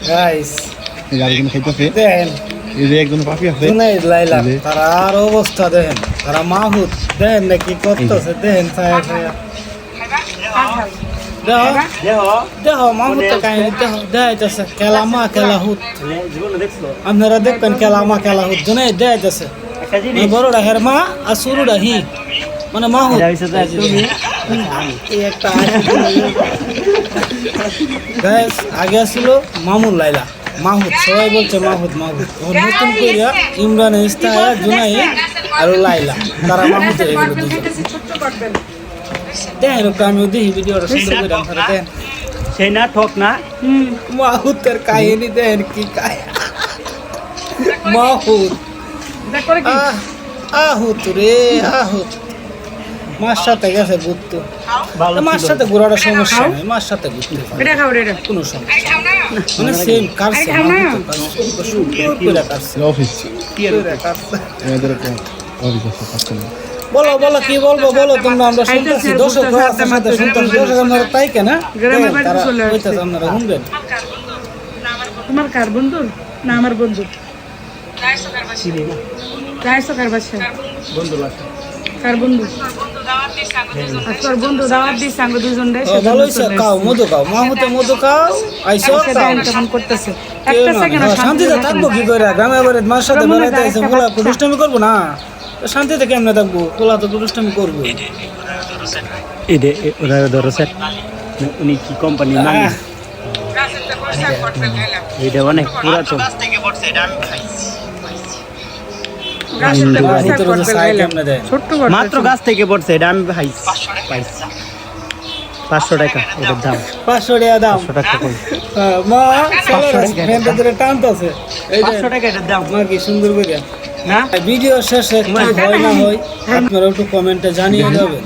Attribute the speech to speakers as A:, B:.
A: Guys
B: এই আরেকজন খাইতেছে
A: দেন
B: এই যে একজন পাপি আছে
A: জুনাইদ লাইলা তারা আর অবস্থা দেখেন তারা মাহুত দেন নাকি করতেছে দেন ছায়া ছায়া দেখো দেখো মাহুতের কাহিনী দেখো দেখাইতেছে খেলামা খেলা হুত আপনারা দেখবেন খেলামা খেলা হুত জুনাইদ দেখাইতেছে বড়টা হেরমা আর শুরুটা হি মানে মাহুত একটা গাইস আগে ছিল মামুন লাইলা মাহুদ সবাই বলছে মাহুদ মাহুদ নতুন কইরা ইমরান ইস্তায়া জুনাই আর লাইলা তারা মাহুদ হয়ে গেল দুজন দেখেন একটু আমি দেখি ভিডিওটা সুন্দর করে আপনারা দেন
C: সেই না ঠক না
A: মাহুদের কাহিনী দেন কি মাহুদ আহুত রে আহুত মার সাথে গেছে ঘুরতে মার সাথে ঘোরাটা সমস্যা নেই মার সাথে ঘুরতে কোনো সমস্যা মানে সেম কারছে
B: অফিস আমাদের একটা অফিস আছে পাঁচটা
A: বলো বলো কি বলবো বলো তোমরা আমরা শুনতেছি দর্শক আছে সাথে শুনতেছি দর্শক আপনারা তাই কেন তারা কইতাছে আপনারা শুনবেন
D: তোমার কার বন্ধু না আমার বন্ধু কার বাসা
C: বন্ধু বাসা
D: কার বন্ধু তোর বন্ধু দাওয়াত দিস সাঙ্গ দুজন রে
A: ভালো হইছে খাও মধু খাও মাহুতে মধু খাও আইসো
D: কেমন করতেছে একটা সেকেন্ড
A: শান্তিতে থাকবো কি করে গ্রামে বাড়ি মার সাথে বেড়াইতে আইসে বলা দুষ্টামি করবো না শান্তিতে কেমনে থাকবো পোলা তো দুষ্টামি করবো
C: এডে ওরা ধরো স্যার উনি কি কোম্পানি নাম এটা অনেক পুরাতন মাত্র গাছ থেকে পড়ছে এটা আমি পাইছি 500 টাকা এটার দাম
A: 500 টাকা দাম
C: 500 টাকা কই
A: মা 500 টাকা ধরে টানতেছে
C: 500 টাকা এটার দাম
A: মা কি সুন্দর করে
C: না
A: ভিডিও শেষে কি হয় না হয় আপনারা একটু কমেন্টে জানিয়ে যাবেন।